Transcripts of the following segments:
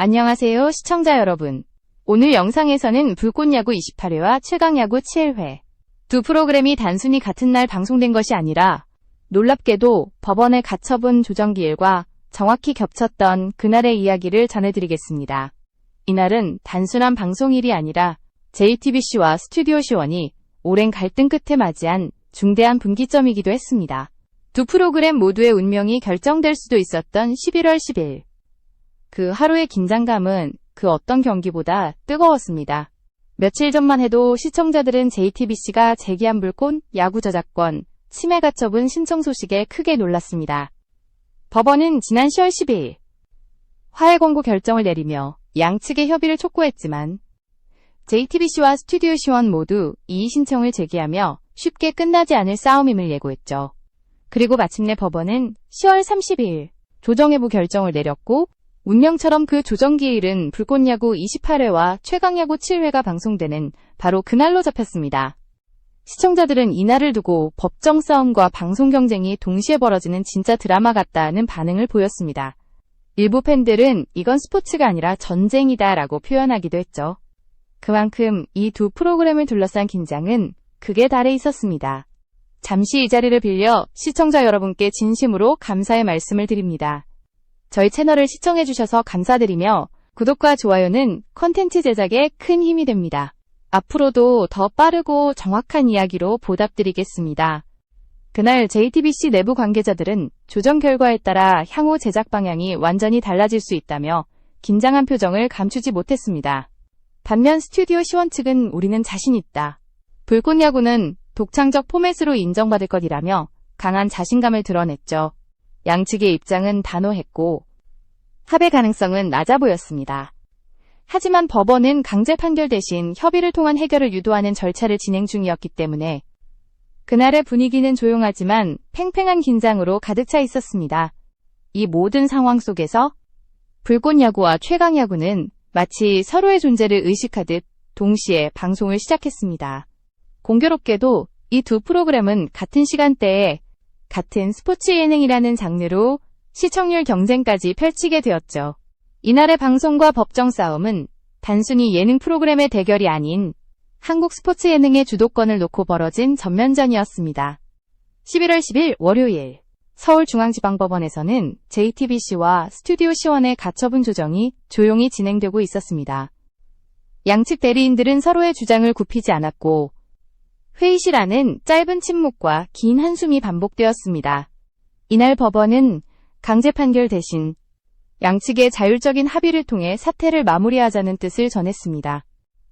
안녕하세요, 시청자 여러분. 오늘 영상에서는 불꽃야구 28회와 최강야구 7회 두 프로그램이 단순히 같은 날 방송된 것이 아니라 놀랍게도 법원의 가처분 조정기일과 정확히 겹쳤던 그날의 이야기를 전해드리겠습니다. 이날은 단순한 방송일이 아니라 JTBC와 스튜디오 C1이 오랜 갈등 끝에 맞이한 중대한 분기점이기도 했습니다. 두 프로그램 모두의 운명이 결정될 수도 있었던 11월 10일. 그 하루의 긴장감은 그 어떤 경기보다 뜨거웠습니다. 며칠 전만 해도 시청자들은 JTBC가 제기한 불꽃 야구 저작권 침해 가처분 신청 소식에 크게 놀랐습니다. 법원은 지난 10월 12일 화해 권고 결정을 내리며 양측의 협의를 촉구했지만 JTBC와 스튜디오 C1 모두 이의 신청을 제기하며 쉽게 끝나지 않을 싸움임을 예고했죠. 그리고 마침내 법원은 10월 30일 조정회부 결정을 내렸고 운명처럼 그 조정기일은 불꽃야구 28회와 최강야구 7회가 방송되는 바로 그날로 잡혔습니다. 시청자들은 이날을 두고 법정 싸움과 방송 경쟁이 동시에 벌어지는 진짜 드라마 같다는 반응을 보였습니다. 일부 팬들은 이건 스포츠가 아니라 전쟁이다 라고 표현하기도 했죠. 그만큼 이 두 프로그램을 둘러싼 긴장은 극에 달해 있었습니다. 잠시 이 자리를 빌려 시청자 여러분께 진심으로 감사의 말씀을 드립니다. 저희 채널을 시청해주셔서 감사드리며 구독과 좋아요는 컨텐츠 제작에 큰 힘이 됩니다. 앞으로도 더 빠르고 정확한 이야기로 보답드리겠습니다. 그날 JTBC 내부 관계자들은 조정 결과에 따라 향후 제작 방향이 완전히 달라질 수 있다며 긴장한 표정을 감추지 못했습니다. 반면 스튜디오 C1 측은 우리는 자신 있다. 불꽃야구는 독창적 포맷으로 인정받을 것이라며 강한 자신감을 드러냈죠. 양측의 입장은 단호했고 합의 가능성은 낮아 보였습니다. 하지만 법원은 강제 판결 대신 협의를 통한 해결을 유도하는 절차를 진행 중이었기 때문에 그날의 분위기는 조용하지만 팽팽한 긴장으로 가득 차 있었습니다. 이 모든 상황 속에서 불꽃야구와 최강야구는 마치 서로의 존재를 의식하듯 동시에 방송을 시작했습니다. 공교롭게도 이 두 프로그램은 같은 시간대에 같은 스포츠 예능이라는 장르로 시청률 경쟁까지 펼치게 되었죠. 이날의 방송과 법정 싸움은 단순히 예능 프로그램의 대결이 아닌 한국 스포츠 예능의 주도권을 놓고 벌어진 전면전이었습니다. 11월 10일 월요일 서울중앙지방법원에서는 JTBC와 스튜디오 C1의 가처분 조정이 조용히 진행되고 있었습니다. 양측 대리인들은 서로의 주장을 굽히지 않았고 회의실 안은 짧은 침묵과 긴 한숨이 반복되었습니다. 이날 법원은 강제 판결 대신 양측의 자율적인 합의를 통해 사태를 마무리하자는 뜻을 전했습니다.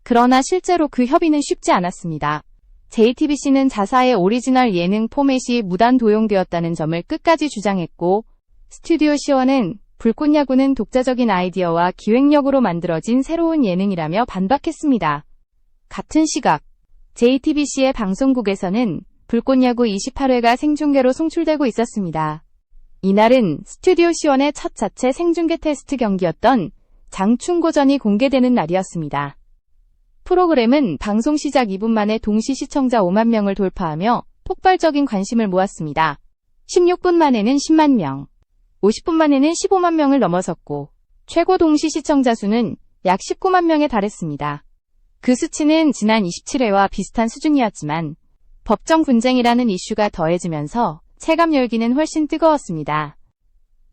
그러나 실제로 그 협의는 쉽지 않았습니다. JTBC는 자사의 오리지널 예능 포맷이 무단 도용되었다는 점을 끝까지 주장했고 스튜디오 C1은 불꽃야구는 독자적인 아이디어와 기획력으로 만들어진 새로운 예능이라며 반박했습니다. 같은 시각 JTBC의 방송국에서는 불꽃야구 28회가 생중계로 송출되고 있었습니다. 이날은 스튜디오 C1의 첫 자체 생중계 테스트 경기였던 장충고전이 공개되는 날이었습니다. 프로그램은 방송 시작 2분 만에 동시 시청자 5만 명을 돌파하며 폭발적인 관심을 모았습니다. 16분 만에는 10만 명, 50분 만에는 15만 명을 넘어섰고 최고 동시 시청자 수는 약 19만 명에 달했습니다. 그 수치는 지난 27회와 비슷한 수준이었지만 법정 분쟁이라는 이슈가 더해지면서 체감 열기는 훨씬 뜨거웠습니다.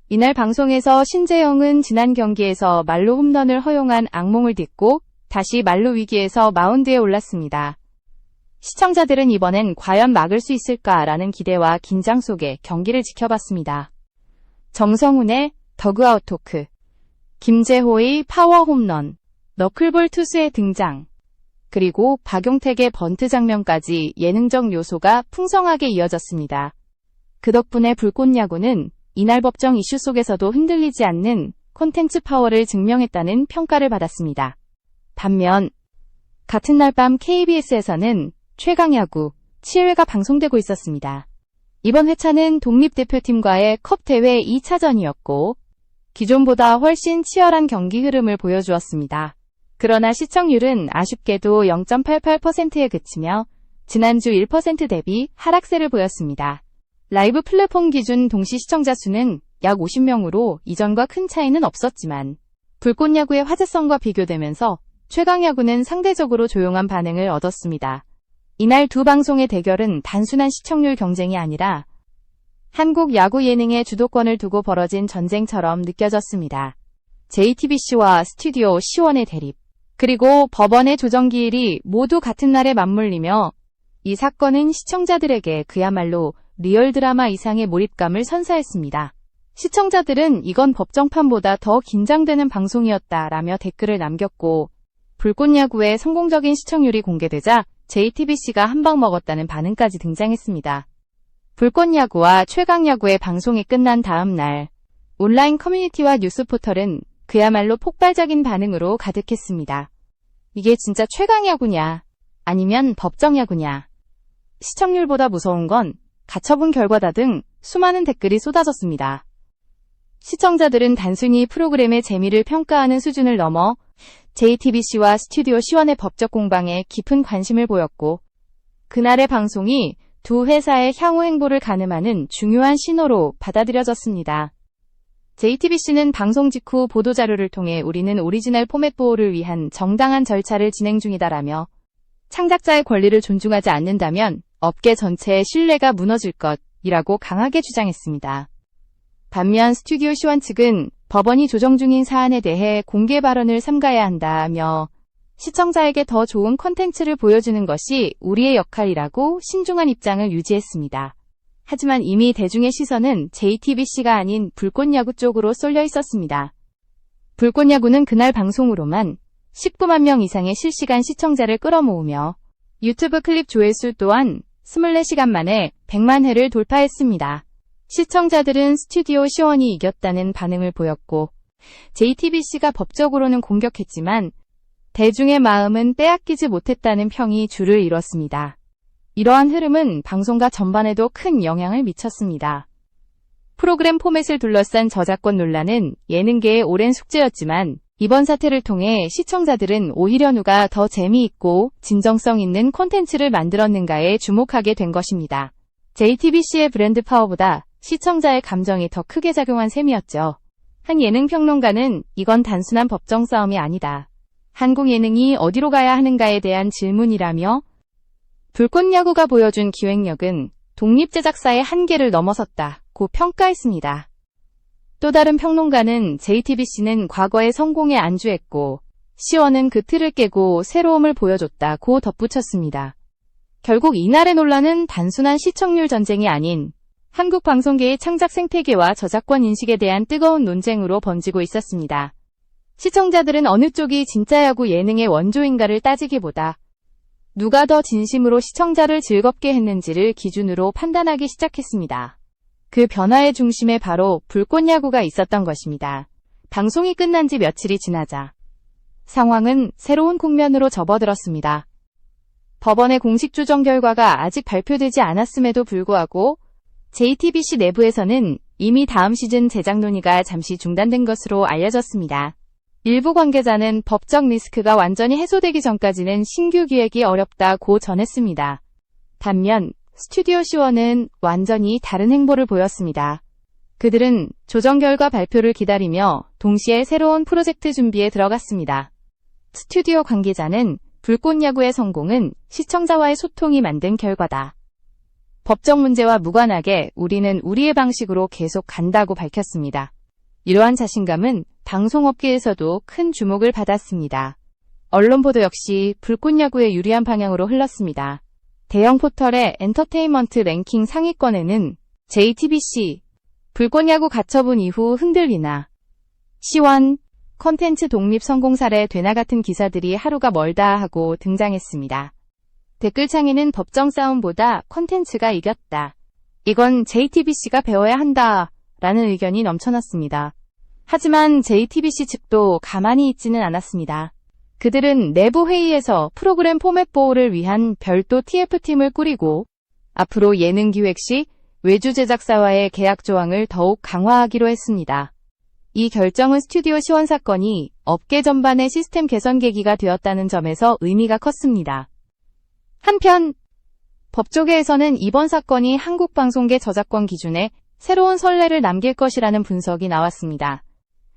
이날 방송에서 신재영은 지난 경기에서 말로 홈런을 허용한 악몽을 딛고 다시 말로 위기에서 마운드에 올랐습니다. 시청자들은 이번엔 과연 막을 수 있을까라는 기대와 긴장 속에 경기를 지켜봤습니다. 정성훈의 더그아웃 토크, 김재호의 파워 홈런, 너클볼 투수의 등장, 그리고 박용택의 번트 장면까지 예능적 요소가 풍성하게 이어졌습니다. 그 덕분에 불꽃야구는 이날 법정 이슈 속에서도 흔들리지 않는 콘텐츠 파워를 증명했다는 평가를 받았습니다. 반면 같은 날 밤 KBS에서는 최강야구 7회가 방송되고 있었습니다. 이번 회차는 독립대표팀과의 컵 대회 2차전이었고 기존보다 훨씬 치열한 경기 흐름을 보여주었습니다. 그러나 시청률은 아쉽게도 0.88%에 그치며 지난주 1% 대비 하락세를 보였습니다. 라이브 플랫폼 기준 동시 시청자 수는 약 50명으로 이전과 큰 차이는 없었지만 불꽃야구의 화제성과 비교되면서 최강야구는 상대적으로 조용한 반응을 얻었습니다. 이날 두 방송의 대결은 단순한 시청률 경쟁이 아니라 한국 야구 예능의 주도권을 두고 벌어진 전쟁처럼 느껴졌습니다. JTBC와 스튜디오 C1의 대립, 그리고 법원의 조정기일이 모두 같은 날에 맞물리며 이 사건은 시청자들에게 그야말로 리얼 드라마 이상의 몰입감을 선사했습니다. 시청자들은 이건 법정판보다 더 긴장되는 방송이었다라며 댓글을 남겼고, 불꽃야구의 성공적인 시청률이 공개되자 JTBC가 한 방 먹었다는 반응까지 등장했습니다. 불꽃야구와 최강야구의 방송이 끝난 다음 날, 온라인 커뮤니티와 뉴스 포털은 그야말로 폭발적인 반응으로 가득했습니다. 이게 진짜 최강야구냐? 아니면 법정야구냐? 시청률보다 무서운 건 가처분 결과다 등 수많은 댓글이 쏟아졌습니다. 시청자들은 단순히 프로그램의 재미를 평가하는 수준을 넘어 JTBC와 스튜디오 C1의 법적 공방에 깊은 관심을 보였고, 그날의 방송이 두 회사의 향후 행보를 가늠하는 중요한 신호로 받아들여졌습니다. JTBC는 방송 직후 보도자료를 통해 우리는 오리지널 포맷 보호를 위한 정당한 절차를 진행 중이다라며 창작자의 권리를 존중하지 않는다면 업계 전체의 신뢰가 무너질 것이라고 강하게 주장했습니다. 반면 스튜디오 C1 측은 법원이 조정 중인 사안에 대해 공개 발언을 삼가야 한다며 시청자에게 더 좋은 콘텐츠를 보여주는 것이 우리의 역할이라고 신중한 입장을 유지했습니다. 하지만 이미 대중의 시선은 JTBC가 아닌 불꽃야구 쪽으로 쏠려 있었습니다. 불꽃야구는 그날 방송으로만 19만 명 이상의 실시간 시청자를 끌어모으며 유튜브 클립 조회수 또한 24시간 만에 100만 회를 돌파했습니다. 시청자들은 스튜디오 C1이 이겼다는 반응을 보였고, JTBC가 법적으로는 공격했지만 대중의 마음은 빼앗기지 못했다는 평이 줄을 이뤘습니다. 이러한 흐름은 방송가 전반에도 큰 영향을 미쳤습니다. 프로그램 포맷을 둘러싼 저작권 논란은 예능계의 오랜 숙제였지만 이번 사태를 통해 시청자들은 오히려 누가 더 재미있고 진정성 있는 콘텐츠를 만들었는가에 주목하게 된 것입니다. JTBC의 브랜드 파워보다 시청자의 감정이 더 크게 작용한 셈이었죠. 한 예능 평론가는 이건 단순한 법정 싸움이 아니다. 한국 예능이 어디로 가야 하는가에 대한 질문이라며 불꽃야구가 보여준 기획력은 독립제작사의 한계를 넘어섰다고 평가했습니다. 또 다른 평론가는 JTBC는 과거의 성공에 안주했고 C1은 그 틀을 깨고 새로움을 보여줬다고 덧붙였습니다. 결국 이날의 논란은 단순한 시청률 전쟁이 아닌 한국 방송계의 창작 생태계와 저작권 인식에 대한 뜨거운 논쟁으로 번지고 있었습니다. 시청자들은 어느 쪽이 진짜 야구 예능의 원조인가를 따지기보다 누가 더 진심으로 시청자를 즐겁게 했는지를 기준으로 판단하기 시작했습니다. 그 변화의 중심에 바로 불꽃야구가 있었던 것입니다. 방송이 끝난 지 며칠이 지나자 상황은 새로운 국면으로 접어들었습니다. 법원의 공식 조정 결과가 아직 발표되지 않았음에도 불구하고 JTBC 내부에서는 이미 다음 시즌 제작 논의가 잠시 중단된 것으로 알려졌습니다. 일부 관계자는 법적 리스크가 완전히 해소되기 전까지는 신규 기획이 어렵다고 전했습니다. 반면 스튜디오 C1은 완전히 다른 행보를 보였습니다. 그들은 조정 결과 발표를 기다리며 동시에 새로운 프로젝트 준비에 들어갔습니다. 스튜디오 관계자는 불꽃야구의 성공은 시청자와의 소통이 만든 결과다. 법적 문제와 무관하게 우리는 우리의 방식으로 계속 간다고 밝혔습니다. 이러한 자신감은 방송업계에서도 큰 주목을 받았습니다. 언론 보도 역시 불꽃야구에 유리한 방향으로 흘렀습니다. 대형 포털의 엔터테인먼트 랭킹 상위권에는 JTBC, 불꽃야구 가처분 이후 흔들리나, C1, 컨텐츠 독립 성공 사례 되나 같은 기사들이 하루가 멀다 하고 등장했습니다. 댓글창에는 법정 싸움보다 컨텐츠가 이겼다. 이건 JTBC가 배워야 한다. 라는 의견이 넘쳐났습니다. 하지만 JTBC 측도 가만히 있지는 않았습니다. 그들은 내부 회의에서 프로그램 포맷 보호를 위한 별도 TF팀을 꾸리고 앞으로 예능 기획 시 외주 제작사와의 계약 조항을 더욱 강화하기로 했습니다. 이 결정은 스튜디오 C1 사건이 업계 전반의 시스템 개선 계기가 되었다는 점에서 의미가 컸습니다. 한편 법조계에서는 이번 사건이 한국 방송계 저작권 기준에 새로운 선례를 남길 것이라는 분석이 나왔습니다.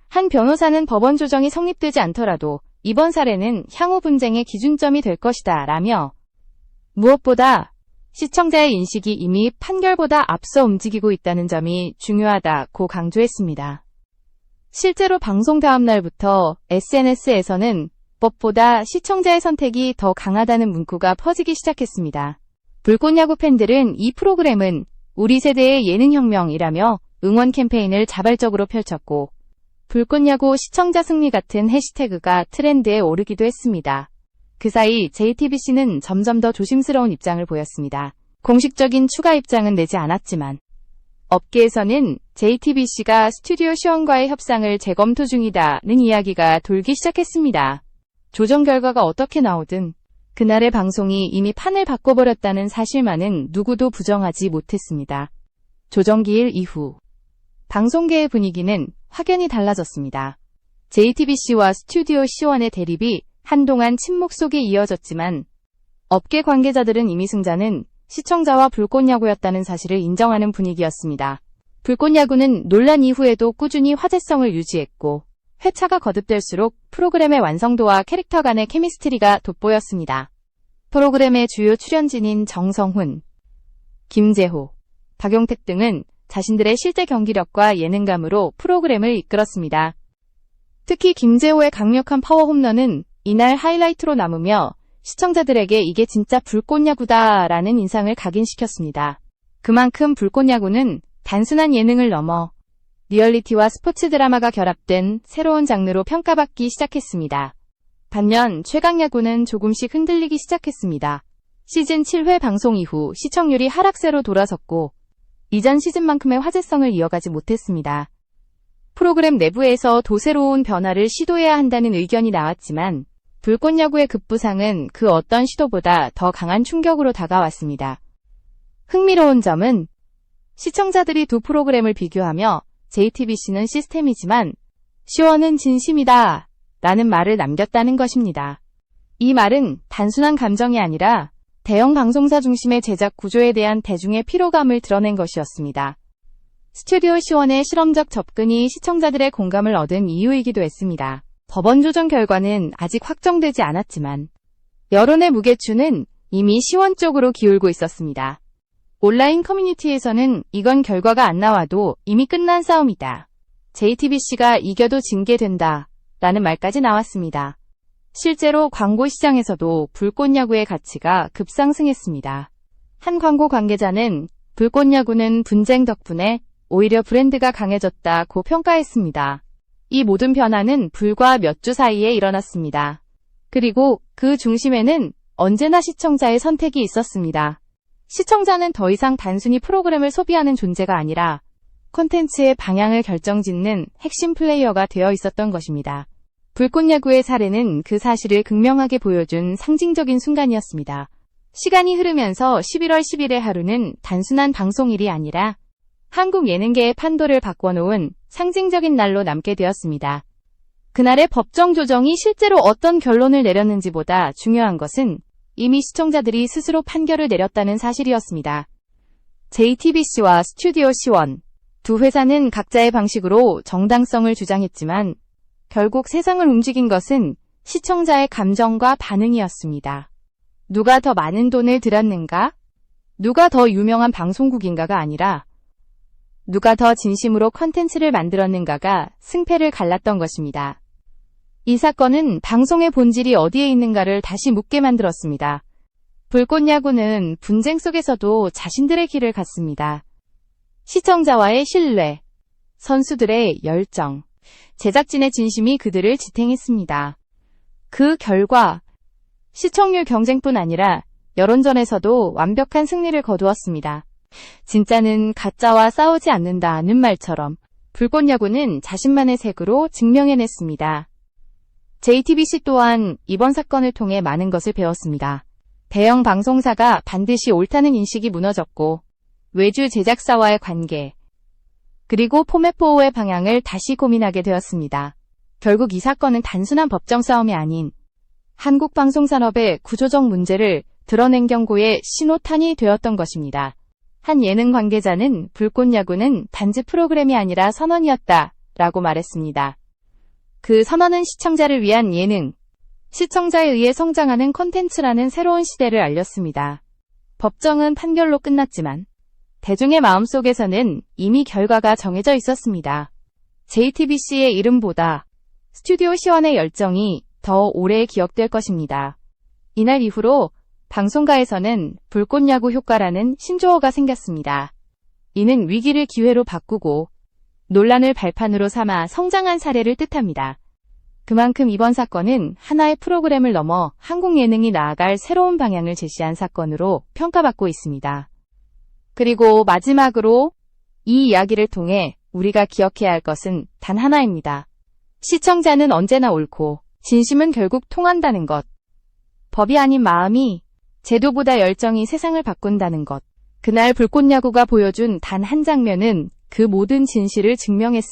한 변호사는 법원 조정이 성립되지 않더라도 이번 사례는 향후 분쟁의 기준점이 될 것이다 라며 무엇보다 시청자의 인식이 이미 판결보다 앞서 움직이고 있다는 점이 중요하다고 강조했습니다. 실제로 방송 다음 날부터 SNS에서는 법보다 시청자의 선택이 더 강하다는 문구가 퍼지기 시작했습니다. 불꽃야구 팬들은 이 프로그램은 우리 세대의 예능혁명이라며 응원 캠페인을 자발적으로 펼쳤고 불꽃야구 시청자 승리 같은 해시태그가 트렌드에 오르기도 했습니다. 그 사이 JTBC는 점점 더 조심스러운 입장을 보였습니다. 공식적인 추가 입장은 내지 않았지만 업계에서는 JTBC가 스튜디오 시원과의 협상을 재검토 중이다는 이야기가 돌기 시작했습니다. 조정 결과가 어떻게 나오든 그날의 방송이 이미 판을 바꿔버렸다는 사실만은 누구도 부정하지 못했습니다. 조정기일 이후 방송계의 분위기는 확연히 달라졌습니다. JTBC와 스튜디오 시원의 대립이 한동안 침묵 속에 이어졌지만 업계 관계자들은 이미 승자는 시청자와 불꽃야구였다는 사실을 인정하는 분위기였습니다. 불꽃야구는 논란 이후에도 꾸준히 화제성을 유지했고 회차가 거듭될수록 프로그램의 완성도와 캐릭터 간의 케미스트리가 돋보였습니다. 프로그램의 주요 출연진인 정성훈, 김재호, 박용택 등은 자신들의 실제 경기력과 예능감으로 프로그램을 이끌었습니다. 특히 김재호의 강력한 파워 홈런은 이날 하이라이트로 남으며 시청자들에게 이게 진짜 불꽃야구다라는 인상을 각인시켰습니다. 그만큼 불꽃야구는 단순한 예능을 넘어 리얼리티와 스포츠 드라마가 결합된 새로운 장르로 평가받기 시작했습니다. 반면 최강야구는 조금씩 흔들리기 시작했습니다. 시즌 7회 방송 이후 시청률이 하락세로 돌아섰고 이전 시즌만큼의 화제성을 이어가지 못했습니다. 프로그램 내부에서 도새로운 변화를 시도해야 한다는 의견이 나왔지만 불꽃야구의 급부상은 그 어떤 시도보다 더 강한 충격으로 다가왔습니다. 흥미로운 점은 시청자들이 두 프로그램을 비교하며 JTBC는 시스템이지만 시원은 진심이다 라는 말을 남겼다는 것입니다. 이 말은 단순한 감정이 아니라 대형 방송사 중심의 제작 구조에 대한 대중의 피로감을 드러낸 것이었습니다. 스튜디오 시원의 실험적 접근이 시청자들의 공감을 얻은 이유이기도 했습니다. 법원 조정 결과는 아직 확정되지 않았지만 여론의 무게추는 이미 시원 쪽으로 기울고 있었습니다. 온라인 커뮤니티에서는 이건 결과가 안 나와도 이미 끝난 싸움이다. JTBC가 이겨도 징계된다. 라는 말까지 나왔습니다. 실제로 광고 시장에서도 불꽃야구의 가치가 급상승했습니다. 한 광고 관계자는 불꽃야구는 분쟁 덕분에 오히려 브랜드가 강해졌다고 평가했습니다. 이 모든 변화는 불과 몇 주 사이에 일어났습니다. 그리고 그 중심에는 언제나 시청자의 선택이 있었습니다. 시청자는 더 이상 단순히 프로그램을 소비하는 존재가 아니라 콘텐츠의 방향을 결정짓는 핵심 플레이어가 되어 있었던 것입니다. 불꽃야구의 사례는 그 사실을 극명하게 보여준 상징적인 순간이었습니다. 시간이 흐르면서 11월 10일의 하루는 단순한 방송일이 아니라 한국 예능계의 판도를 바꿔놓은 상징적인 날로 남게 되었습니다. 그날의 법정 조정이 실제로 어떤 결론을 내렸는지보다 중요한 것은 이미 시청자들이 스스로 판결을 내렸다는 사실이었습니다. JTBC와 스튜디오 시원, 두 회사는 각자의 방식으로 정당성을 주장했지만 결국 세상을 움직인 것은 시청자의 감정과 반응이었습니다. 누가 더 많은 돈을 들였는가? 누가 더 유명한 방송국인가가 아니라 누가 더 진심으로 컨텐츠를 만들었는가가 승패를 갈랐던 것입니다. 이 사건은 방송의 본질이 어디에 있는가를 다시 묻게 만들었습니다. 불꽃야구는 분쟁 속에서도 자신들의 길을 갔습니다. 시청자와의 신뢰, 선수들의 열정, 제작진의 진심이 그들을 지탱했습니다. 그 결과 시청률 경쟁뿐 아니라 여론전에서도 완벽한 승리를 거두었습니다. 진짜는 가짜와 싸우지 않는다는 말처럼 불꽃야구는 자신만의 색으로 증명해냈습니다. JTBC 또한 이번 사건을 통해 많은 것을 배웠습니다. 대형 방송사가 반드시 옳다는 인식이 무너졌고 외주 제작사와의 관계, 그리고 포맷 보호의 방향을 다시 고민하게 되었습니다. 결국 이 사건은 단순한 법정 싸움이 아닌 한국 방송산업의 구조적 문제를 드러낸 경고의 신호탄이 되었던 것입니다. 한 예능 관계자는 불꽃야구는 단지 프로그램이 아니라 선언이었다 라고 말했습니다. 그 선언은 시청자를 위한 예능, 시청자에 의해 성장하는 콘텐츠라는 새로운 시대를 알렸습니다. 법정은 판결로 끝났지만 대중의 마음속에서는 이미 결과가 정해져 있었습니다. JTBC의 이름보다 스튜디오 시원의 열정이 더 오래 기억될 것입니다. 이날 이후로 방송가에서는 불꽃야구 효과라는 신조어가 생겼습니다. 이는 위기를 기회로 바꾸고 논란을 발판으로 삼아 성장한 사례를 뜻합니다. 그만큼 이번 사건은 하나의 프로그램을 넘어 한국 예능이 나아갈 새로운 방향을 제시한 사건으로 평가받고 있습니다. 그리고 마지막으로 이 이야기를 통해 우리가 기억해야 할 것은 단 하나입니다. 시청자는 언제나 옳고 진심은 결국 통한다는 것. 법이 아닌 마음이, 제도보다 열정이 세상을 바꾼다는 것. 그날 불꽃야구가 보여준 단 한 장면은 그 모든 진실을 증명했습니다.